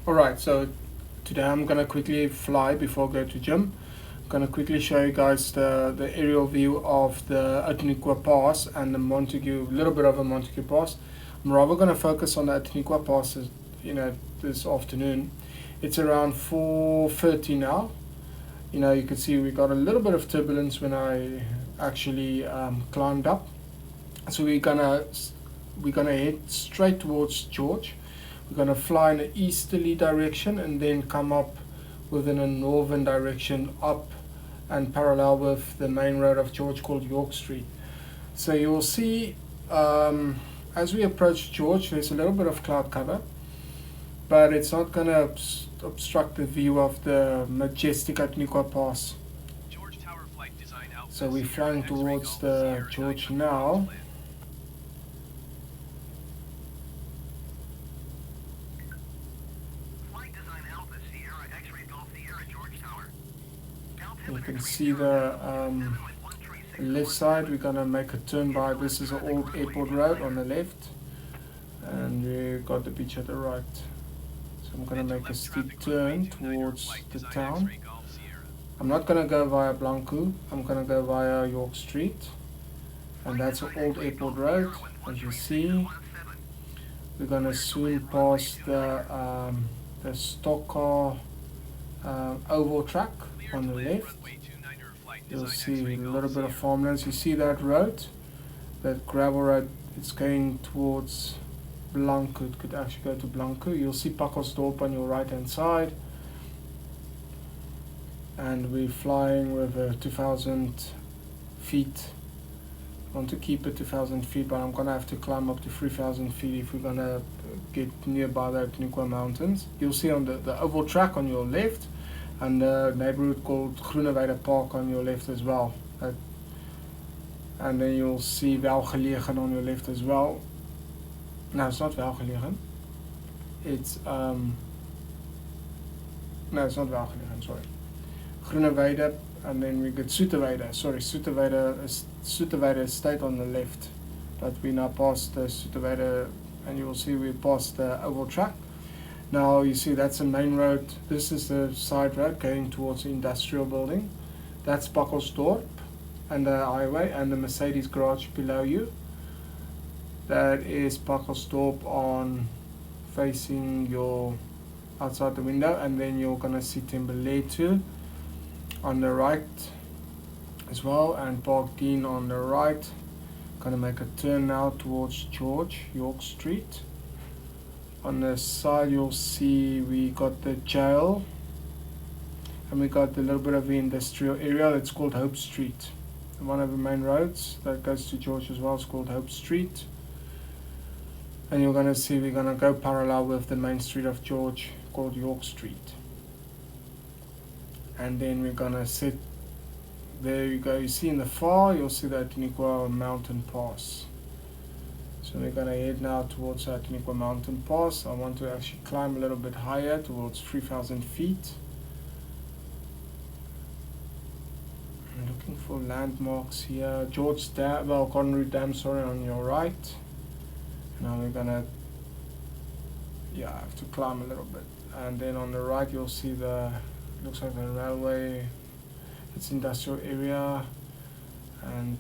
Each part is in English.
Alright, so today I'm gonna quickly fly before I go to gym. I'm gonna quickly show you guys the aerial view of the Outeniqua Pass and the Montagu, a little bit of a Montagu Pass. I'm rather gonna focus on the Outeniqua Pass, this afternoon. It's around 4:30 now. You can see we got a little bit of turbulence when I actually climbed up. So we're gonna head straight towards George. We're going to fly in an easterly direction and then come up within a northern direction up and parallel with the main road of George called York Street. So you will see as we approach George, there's a little bit of cloud cover, but it's not going to obstruct the view of the majestic Outeniqua Pass. So we're flying towards the George now. You can see the left side. We're gonna make a turn by. This is an old airport road on the left, and we got the beach at the right. So I'm gonna make a steep turn towards the town. I'm not gonna go via Blanco. I'm gonna go via York Street, and that's an old airport road. As you see, we're gonna soon pass the stock car oval track on the left. You'll see a little bit of farmlands. You see that road, that gravel road, it's going towards Blanco. It could actually go to Blanco. You'll see Pakelsdorp on your right hand side, and we're flying with 2,000 feet. I want to keep it 2,000 feet, but I'm gonna have to climb up to 3,000 feet if we're gonna get nearby the Outeniqua Mountains. You'll see on the oval track on your left, and the neighborhood called Groeneweide Park on your left as well. And then you'll see Welgelegen on your left as well. No, it's not Welgelegen. It's no, it's not Welgelegen. Sorry, Groeneweide, and then we get Soeterweide. Sorry, Soeterweide Estate on the left. But we now past the Soeterweide, and you will see we passed the oval track. Now you see that's the main road. This is the side road going towards the industrial building. That's Pakelsdorp and the highway and the Mercedes garage below you. That is Pakelsdorp on facing your outside the window, and then you're gonna see Timberlake on the right as well, and Park Dean on the right. Gonna make a turn now towards George, York Street. On the side you'll see we got the jail, and we got a little bit of the industrial area that's called Hope Street. One of the main roads that goes to George as well is called Hope Street. And you're gonna see we're gonna go parallel with the main street of George called York Street. And then we're gonna sit, there you go, you see in the far, you'll see the Outeniqua Mountain Pass. So we're gonna head now towards Outeniqua Mountain Pass. I want to actually climb a little bit higher towards 3,000 feet. I'm looking for landmarks here. George Dam, well, Connery Dam, sorry, on your right. Now we're gonna, I have to climb a little bit. And then on the right you'll see looks like the railway. It's industrial area, and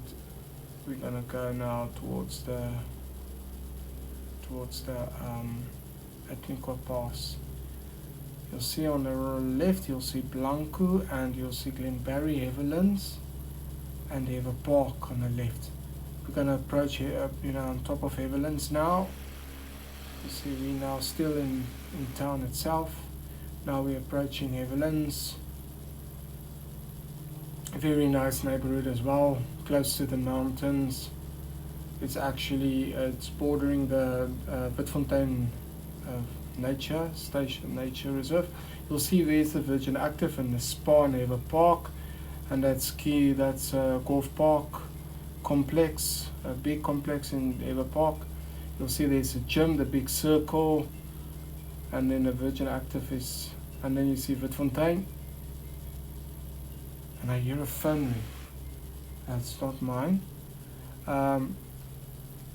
we're gonna go now towards the Outeniqua Pass. You'll see on the left, you'll see Blanco, and you'll see Glenbarry, Heavenlands, and they have a park on the left. We're gonna approach here, on top of Heavenlands now. You see we're now still in town itself. Now we're approaching Heavenlands. A very nice neighborhood as well, close to the mountains. It's actually it's bordering the Witfontein nature reserve. You'll see there's the Virgin Active and the spa and they have a park, and that's a golf park complex, a big complex in Eva Park. You'll see there's a gym, the big circle, and then the Virgin Active is, and then you see Witfontein. And I hear a phone ring. That's not mine.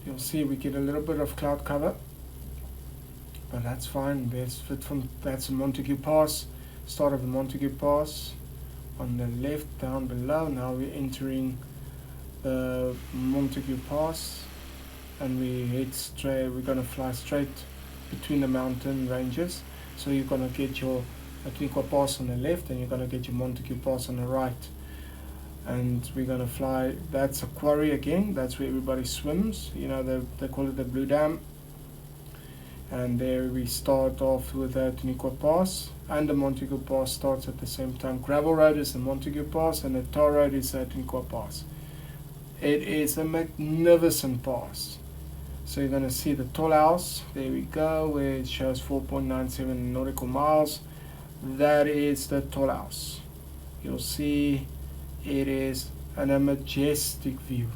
You'll see we get a little bit of cloud cover. but that's fine. That's the Montagu Pass, start of the Montagu Pass. On the left down below, now we're entering the Montagu Pass, and we're gonna fly straight between the mountain ranges. So you're gonna get your Outeniqua Pass on the left, and you're gonna get your Montagu Pass on the right. And we're gonna fly. That's a quarry again. That's where everybody swims. You know, they call it the Blue Dam. And there we start off with the Outeniqua Pass, and the Montagu Pass starts at the same time. Gravel road is the Montagu Pass, and the tar road is the Outeniqua Pass. It is a magnificent pass. So you're going to see the tall house. There we go, where it shows 4.97 nautical miles. That is the tall house. You'll see it is a majestic view.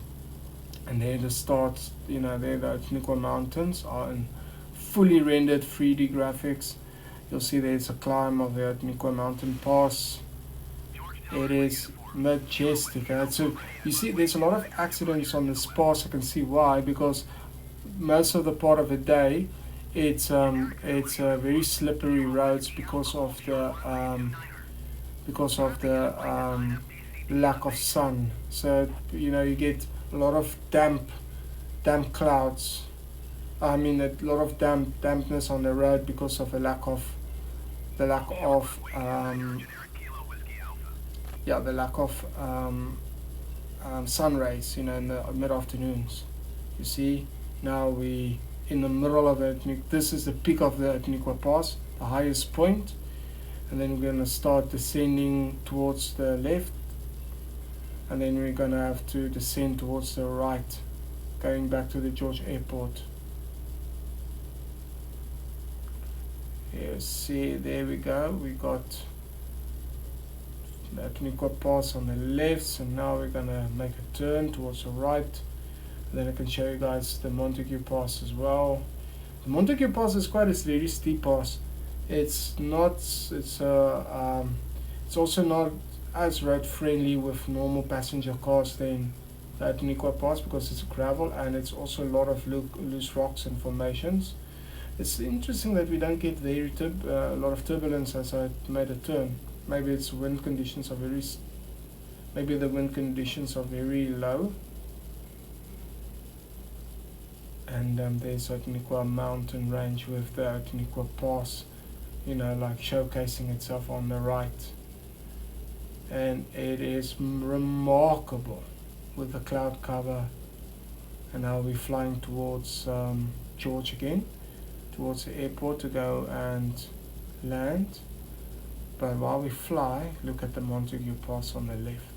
And there the starts, you know, there the Outeniqua Mountains are in fully rendered 3D graphics. You'll see there's a climb of the Outeniqua Mountain Pass. It is majestic. So you see there's a lot of accidents on this pass. I can see why, because most of the part of the day it's very slippery roads because of the lack of sun. So you know, you get a lot of damp clouds. I mean, a lot of dampness on the road because of the lack of sun rays, you know, in the mid afternoons. You see, now we in the middle of it. This is the peak of the Outeniqua Pass, the highest point, and then we're going to start descending towards the left, and then we're going to have to descend towards the right, going back to the George Airport. You see, there we go. We got the Outeniqua Pass on the left, so now we're gonna make a turn towards the right. And then I can show you guys the Montagu Pass as well. The Montagu Pass is quite a very steep pass. It's also not as road friendly with normal passenger cars than the Outeniqua Pass, because it's gravel and it's also a lot of loose rocks and formations. It's interesting that we don't get a lot of turbulence as I made a turn. Maybe it's wind conditions are maybe the wind conditions are very low. And there's Outeniqua mountain range with the Outeniqua Pass, you know, like showcasing itself on the right. And it is remarkable with the cloud cover. And now we're flying towards George again, towards the airport to go and land. But while we fly, look at the Montagu Pass on the left.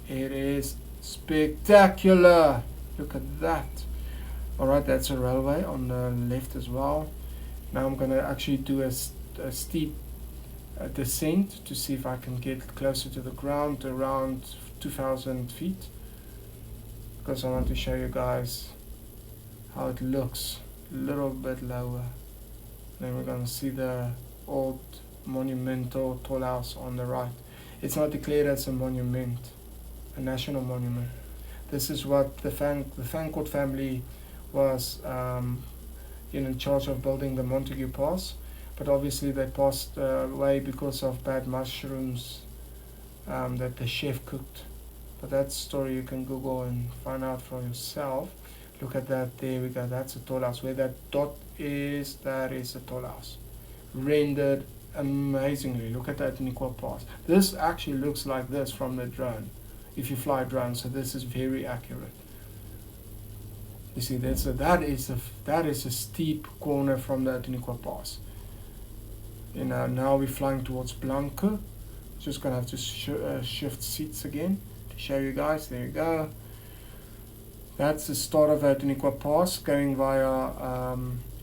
It is spectacular. Look at that. Alright, that's a railway on the left as well. Now I'm going to actually do a steep descent to see if I can get closer to the ground, around 2,000 feet. Because I want to show you guys how it looks. A little bit lower. Then we're going to see the old monumental tall house on the right. It's not declared as a monument, a national monument. This is what the Fancourt family was in charge of building the Montagu Pass, but obviously they passed away because of bad mushrooms that the chef cooked. But that story you can Google and find out for yourself. Look at that, there we go, that's a tall house. Where that dot is, that is a tall house. Rendered amazingly. Look at that Outeniqua Pass. This actually looks like this from the drone, if you fly a drone, so this is very accurate. You see, that is a steep corner from the Outeniqua Pass. You know, now we're flying towards Blanco. Just gonna have to shift seats again to show you guys. There you go. That's the start of Outeniqua Pass, going via a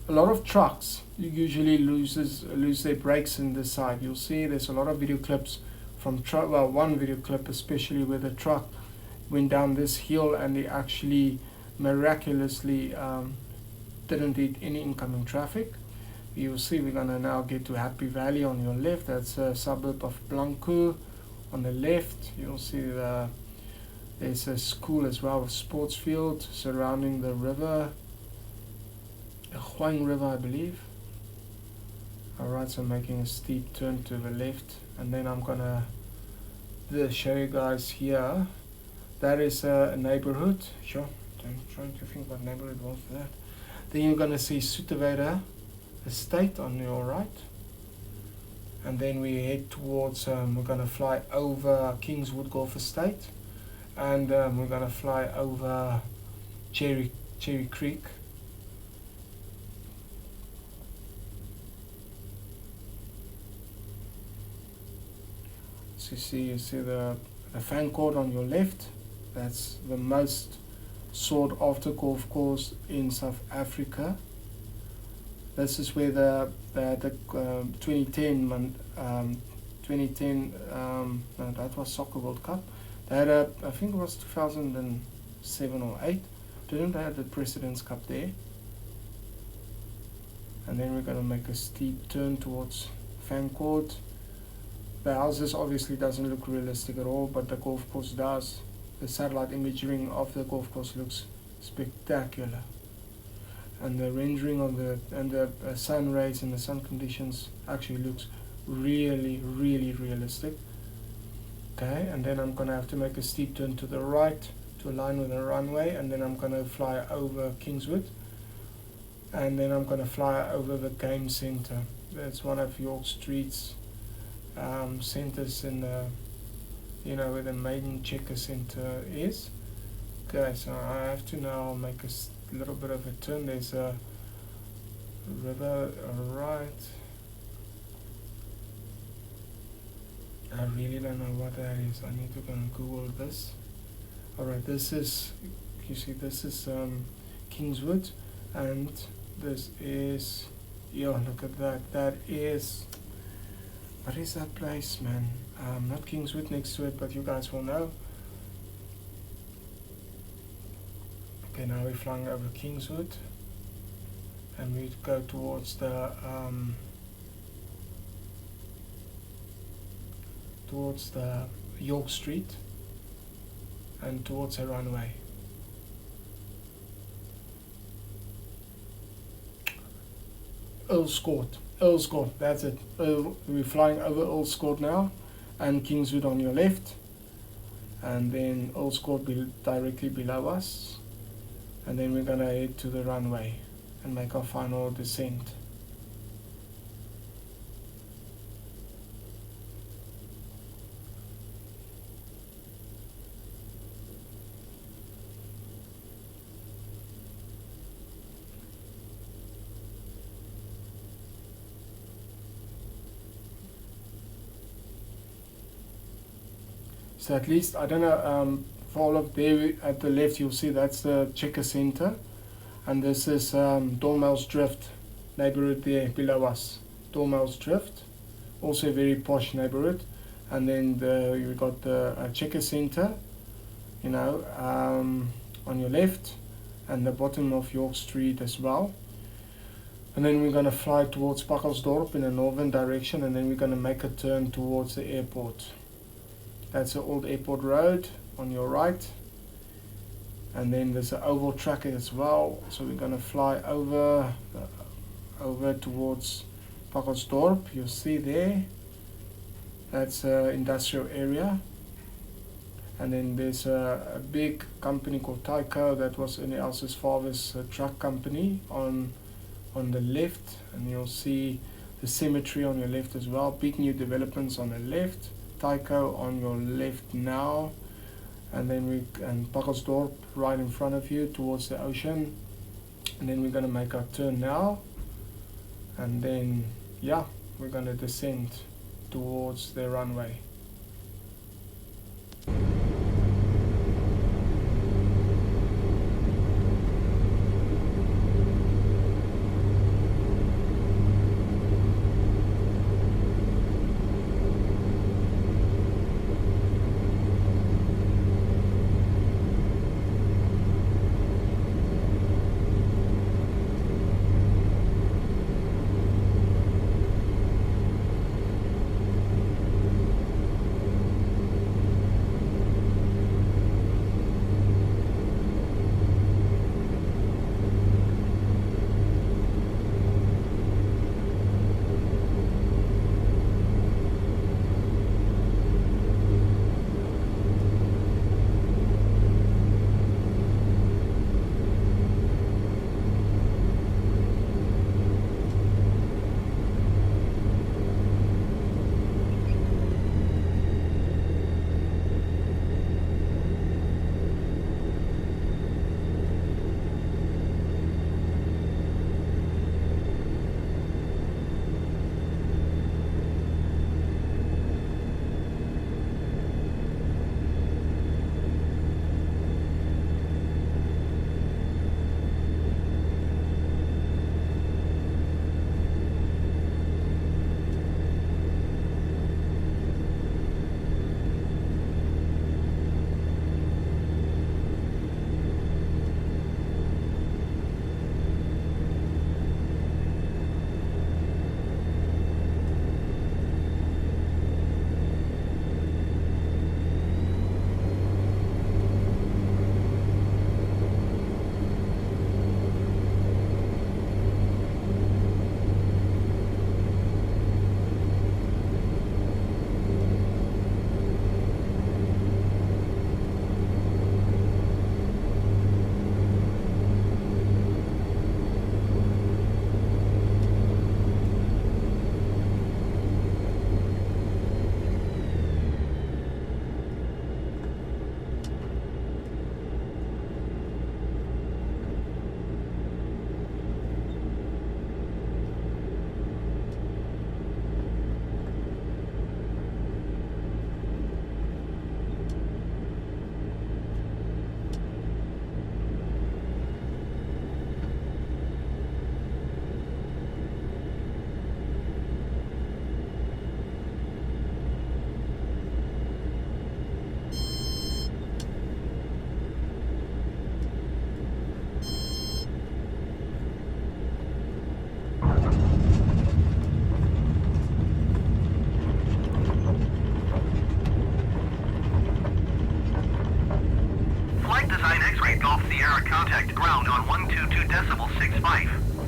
lot of trucks. You usually lose their brakes in this side. You'll see there's a lot of video clips from one video clip especially where the truck went down this hill and they actually miraculously didn't hit any incoming traffic. You'll see we're gonna now get to Happy Valley on your left. That's a suburb of Blanco on the left. You'll see there's a school as well, a sports field surrounding the river, the Huang River, I believe. Alright, so making a steep turn to the left, and then I'm gonna show you guys here. That is a neighborhood. Sure, I'm trying to think what neighborhood was that. Then you're gonna see Zoeterwoude Estate on your right, and then we head towards. We're gonna fly over Kingswood Golf Estate, and we're gonna fly over Cherry Creek. So you see the fan court on your left. That's the most sought after golf course in South Africa. This is where the 2010 no, that was Soccer World Cup. They had I think it was 2007 or 8. Didn't they have the President's Cup there? And then we're gonna make a steep turn towards fan court. The houses obviously doesn't look realistic at all, but the golf course does. The satellite imaging of the golf course looks spectacular, and the rendering of the sun rays and the sun conditions actually looks really realistic. Okay, and then I'm gonna have to make a steep turn to the right to align with the runway, and then I'm gonna fly over Kingswood, and then I'm gonna fly over the game center. That's one of York Street's centers in the, where the Maiden Checker Center is. Okay, so I have to now make a little bit of a turn. There's a river right. I really don't know what that is. I need to go and Google this. Alright, this is, you see, this is Kingswood, and this is, look at that. That is, what is that place, man? Not Kingswood next to it, but you guys will know. Okay, now we're flying over Kingswood, and we go towards the York Street and towards the runway. Earl's Court, that's it. We're flying over Earl's Court now, and Kingswood on your left, and then Earl's Court directly below us, and then we're gonna head to the runway and make our final descent. So at least, I don't know, for all of there at the left, you'll see that's the Checker Center, and this is Dormouse Drift neighborhood there below us. Dormouse Drift, also a very posh neighborhood, and then you got the Checker Center, on your left, and the bottom of York Street as well. And then we're gonna fly towards Pakkelsdorp in a northern direction, and then we're gonna make a turn towards the airport. That's the old airport road on your right, and then there's an oval track as well. So we're gonna fly over towards Pakkelsdorp. You'll see there. That's an industrial area, and then there's a big company called Tyco that was Ernie Elsa's father's truck company on the left, and you'll see the cemetery on your left as well. Big new developments on the left. Tyco on your left now, and then Pakkelsdorp right in front of you towards the ocean, and then we're gonna make our turn now, and then we're gonna descend towards the runway. Contact ground on 122.65.